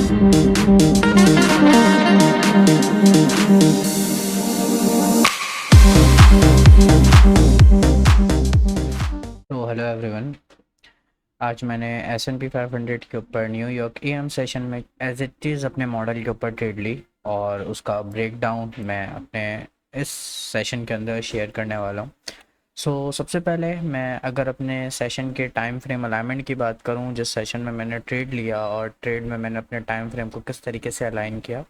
तो hello everyone. आज मैंने S&P 500 के ऊपर न्यूयॉर्क EM सेशन में एज इट इज़ अपने मॉडल के ऊपर ट्रेड ली और उसका ब्रेक डाउन मैं अपने इस सेशन के अंदर शेयर करने वाला हूँ। सबसे पहले मैं अगर अपने सेशन के टाइम फ्रेम अलाइनमेंट की बात करूं, जिस सेशन में मैंने ट्रेड लिया और ट्रेड में मैंने अपने टाइम फ्रेम को किस तरीके से अलाइन किया।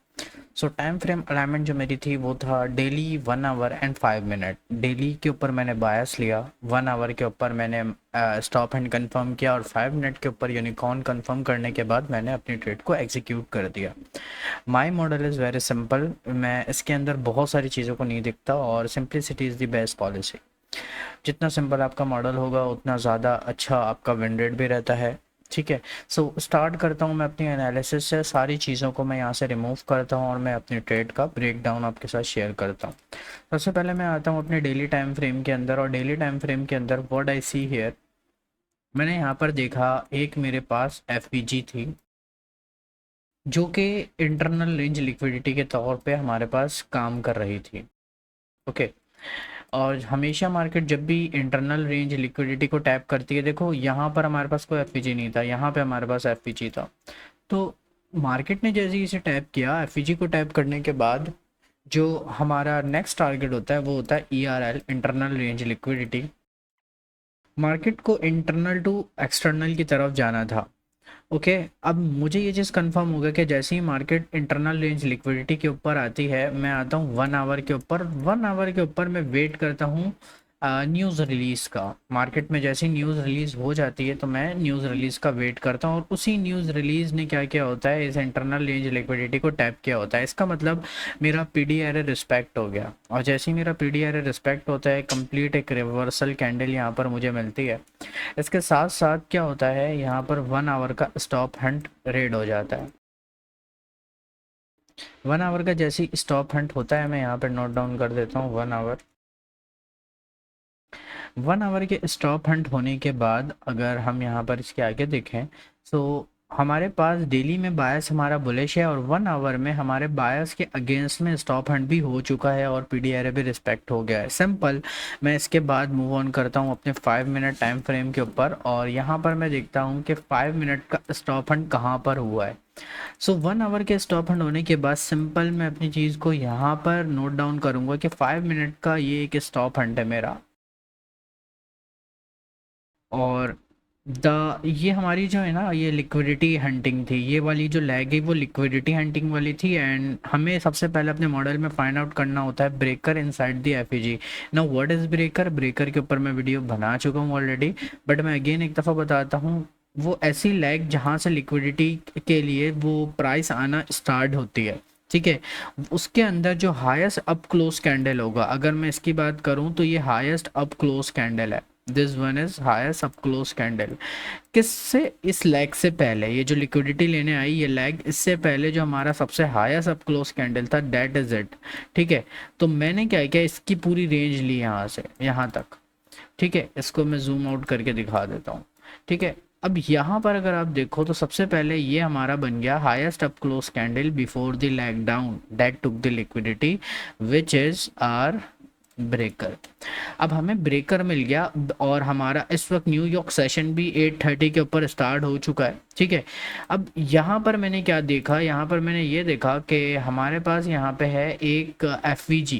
टाइम फ्रेम अलाइनमेंट जो मेरी थी वो था daily 1 our and 5 minute. Daily के ऊपर मैंने बायस लिया, 1 आवर के ऊपर मैंने स्टॉप एंड कंफर्म किया और 5 मिनट के ऊपर यूनिकॉर्न कंफर्म करने के बाद मैंने अपनी ट्रेड को एग्जीक्यूट कर दिया। My model is very simple, मैं इसके अंदर बहुत सारी चीज़ों को नहीं दिखता और simplicity is the best policy. जितना सिंपल आपका मॉडल होगा उतना ज़्यादा अच्छा आपका विन रेट भी रहता है। ठीक है, स्टार्ट करता हूँ मैं अपनी एनालिसिस से। सारी चीज़ों को मैं यहाँ से रिमूव करता हूँ और मैं अपनी ट्रेड का ब्रेक डाउन आपके साथ शेयर करता हूँ। सबसे पहले मैं आता हूँ अपने डेली टाइम फ्रेम के अंदर, और डेली टाइम फ्रेम के अंदर व्हाट आई सी हियर, मैंने यहाँ पर देखा एक मेरे पास FPG थी जो कि इंटरनल रेंज लिक्विडिटी के तौर पे हमारे पास काम कर रही थी। ओके, और हमेशा मार्केट जब भी इंटरनल रेंज लिक्विडिटी को टैप करती है, देखो यहाँ पर हमारे पास कोई FPG नहीं था, यहाँ पे हमारे पास FPG था। तो मार्केट ने जैसे ही इसे टैप किया, FPG को टैप करने के बाद जो हमारा नेक्स्ट टारगेट होता है वो होता है ERL, internal range liquidity. Market को इंटरनल टू एक्सटर्नल की तरफ जाना था। ओके, अब मुझे ये चीज़ कंफर्म हो गया कि जैसे ही मार्केट इंटरनल रेंज लिक्विडिटी के ऊपर आती है, मैं आता हूँ 1 आवर के ऊपर। 1 आवर के ऊपर मैं वेट करता हूँ न्यूज़ रिलीज़ का। मार्केट में जैसे ही न्यूज़ रिलीज़ हो जाती है तो मैं न्यूज़ रिलीज़ का वेट करता हूँ, और उसी न्यूज़ रिलीज़ ने क्या किया होता है, इस इंटरनल रेंज लिक्विडिटी को टैप किया होता है। इसका मतलब मेरा PD एरर रिस्पेक्ट हो गया, और जैसे ही मेरा PD एरर रिस्पेक्ट होता है, कंप्लीट एक रिवर्सल कैंडल यहाँ पर मुझे मिलती है। इसके साथ साथ क्या होता है, यहाँ पर 1 आवर का स्टॉप हंट रेड हो जाता है। 1 आवर का जैसे ही स्टॉप हंट होता है, मैं यहाँ पर नोट डाउन कर देता हूँ 1 आवर। 1 आवर के स्टॉप हंट होने के बाद अगर हम यहाँ पर इसके आगे देखें, हमारे पास डेली में बायस हमारा बुलिश है, और 1 आवर में हमारे बायस के अगेंस्ट में स्टॉप हंट भी हो चुका है और PD एरर भी रिस्पेक्ट हो गया है। सिंपल, मैं इसके बाद मूव ऑन करता हूँ अपने 5 मिनट टाइम फ्रेम के ऊपर, और यहाँ पर मैं देखता हूँ कि 5 मिनट का स्टॉप हंट कहाँ पर हुआ है। 1 आवर के स्टॉप हंट होने के बाद सिंपल मैं अपनी चीज़ को यहाँ पर नोट डाउन करूँगा कि 5 मिनट का ये एक स्टॉप हंट है मेरा, और ये हमारी जो है ना, ये लिक्विडिटी हंटिंग थी। ये वाली जो लैग है वो लिक्विडिटी हंटिंग वाली थी, एंड हमें सबसे पहले अपने मॉडल में फाइंड आउट करना होता है breaker inside the FPG। Now what is breaker? Breaker के ऊपर मैं वीडियो बना चुका हूँ ऑलरेडी, बट मैं अगेन एक दफ़ा बताता हूँ। वो ऐसी लैग जहाँ से लिक्विडिटी के लिए वो प्राइस आना स्टार्ट होती है। ठीक है, उसके अंदर जो हाईएस्ट अप क्लोज कैंडल होगा, अगर मैं इसकी बात करूं तो ये हाईएस्ट अप क्लोज कैंडल है। This one is highest up close candle. किससे? इस लैग से पहले, ये जो लिक्विडिटी लेने आई ये लैग, इससे पहले जो हमारा सबसे हाईएस्ट अप क्लोज कैंडल था, दैट इज इट। ठीक है, तो मैंने क्या किया, इसकी पूरी रेंज ली यहाँ से यहाँ तक। ठीक है, इसको मैं जूम आउट करके दिखा देता हूँ। ठीक है, अब यहाँ पर अगर आप देखो तो सबसे पहले ये हमारा बन गया highest up close candle before the leg down that took the liquidity, which is our breaker. अब हमें ब्रेकर मिल गया, और हमारा इस वक्त न्यूयॉर्क सेशन भी 8:30 के ऊपर स्टार्ट हो चुका है। ठीक है, अब यहाँ पर मैंने क्या देखा, यहाँ पर मैंने ये देखा कि हमारे पास यहाँ पे है एक FVG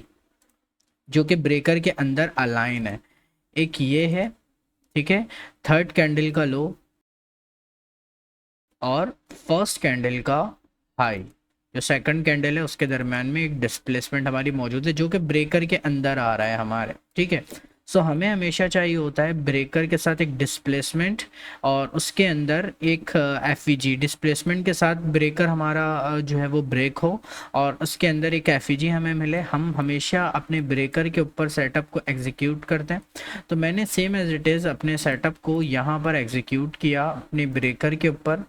जो कि ब्रेकर के अंदर अलाइन है। एक ये है, ठीक है, थर्ड कैंडल का लो और फर्स्ट कैंडल का हाई, जो सेकंड कैंडल है उसके दरम्यान में एक डिस्प्लेसमेंट हमारी मौजूद है जो कि ब्रेकर के अंदर आ रहा है हमारे। ठीक है, हमें हमेशा चाहिए होता है ब्रेकर के साथ एक डिस्प्लेसमेंट और उसके अंदर एक FVG। डिस्प्लेसमेंट के साथ ब्रेकर हमारा जो है वो ब्रेक हो और उसके अंदर एक FVG हमें मिले। हम हमेशा अपने ब्रेकर के ऊपर सेटअप को एग्जीक्यूट करते हैं। तो मैंने सेम एज इट इज़ अपने सेटअप को यहाँ पर एग्जीक्यूट किया अपने ब्रेकर के ऊपर,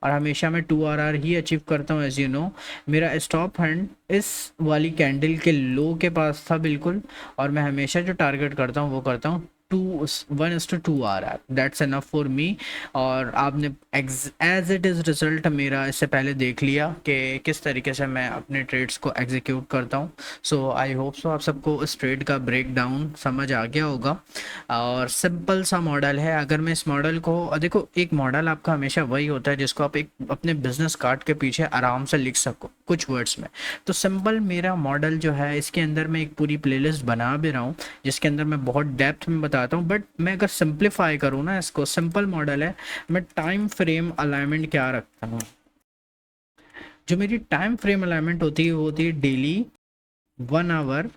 और हमेशा मैं 2RR ही अचीव करता हूँ। एज यू नो, मेरा स्टॉप हैंड इस वाली कैंडल के लो के पास था बिल्कुल, और मैं हमेशा जो टारगेट करता हूँ वो करता हूँ 1:2 आ रहा है, दैट्स एनफ फॉर मी। और आपने एज इट इज़ रिजल्ट मेरा इससे पहले देख लिया कि किस तरीके से मैं अपने ट्रेड्स को एग्जीक्यूट करता हूँ। सो आई होप सो आप सबको इस ट्रेड का ब्रेक डाउन समझ आ गया होगा। और सिंपल सा मॉडल है। अगर मैं इस मॉडल को देखो, एक मॉडल आपका हमेशा वही होता है जिसको आप एक अपने बिजनेस कार्ड के पीछे आराम से लिख सको कुछ वर्ड्स में। तो सिंपल मेरा मॉडल जो है, इसके अंदर मैं एक पूरी प्लेलिस्ट बना भी रहा हूँ जिसके अंदर मैं बहुत डेप्थ में बताता हूँ। बट मैं अगर सिंप्लीफाई करूँ ना, इसको सिंपल मॉडल है। मैं टाइम फ्रेम अलाइनमेंट क्या रखता हूँ, जो मेरी टाइम फ्रेम अलाइनमेंट होती है वो होती है डेली, 1 आवर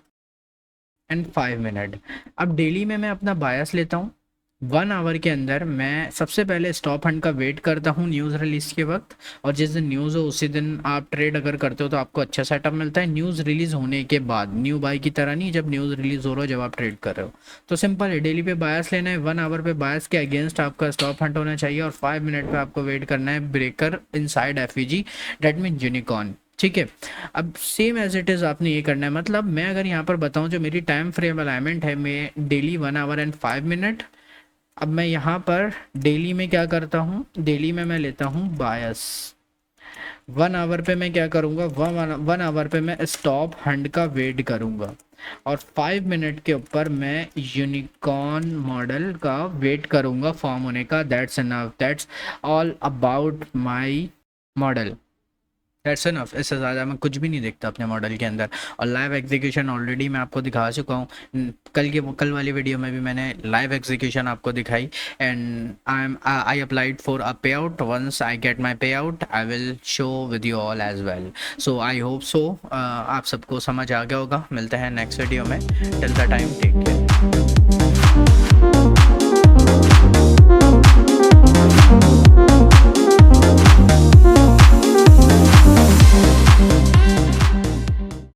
एंड 5 मिनट। अब डेली में मैं अपना बायस लेता हूँ। 1 आवर के अंदर मैं सबसे पहले स्टॉप हंड का वेट करता हूँ न्यूज़ रिलीज के वक्त। और जिस दिन न्यूज़ हो उसी दिन आप ट्रेड अगर करते हो तो आपको अच्छा सेटअप मिलता है। न्यूज़ रिलीज होने के बाद, न्यू बाई की तरह नहीं, जब न्यूज़ रिलीज हो रहा हो जब आप ट्रेड कर रहे हो। तो सिंपल है, डेली पे बायस लेना है, 1 आवर पे बायस के अगेंस्ट आपका स्टॉप हंट होना चाहिए, और 5 मिनट पे आपको वेट करना है breaker inside FEG, that mean unicorn. ठीक है। अब सेम एज इट इज़ आपने ये करना है। मतलब मैं अगर यहाँ पर बताऊँ, जो मेरी टाइम फ्रेम अलाइनमेंट है, मैं डेली 1 आवर एंड 5 मिनट। अब मैं यहाँ पर डेली में क्या करता हूँ, डेली में मैं लेता हूँ बायस। 1 आवर पे मैं क्या करूँगा, 1 आवर पे मैं स्टॉप हंड का वेट करूँगा, और 5 मिनट के ऊपर मैं यूनिकॉर्न मॉडल का वेट करूँगा फॉर्म होने का। That's enough, that's all about my model. That's enough. इससे ज़्यादा मैं कुछ भी नहीं देखता अपने मॉडल के अंदर। और लाइव एग्जीक्यूशन ऑलरेडी मैं आपको दिखा चुका हूँ। कल वाली वीडियो में भी मैंने लाइव एग्जीक्यूशन आपको दिखाई। And I applied for a payout. Once I get my payout I will show with you all as well. So I hope so आप सबको समझ आ गया होगा। मिलते हैं नेक्स्ट वीडियो में। Till the time, take care.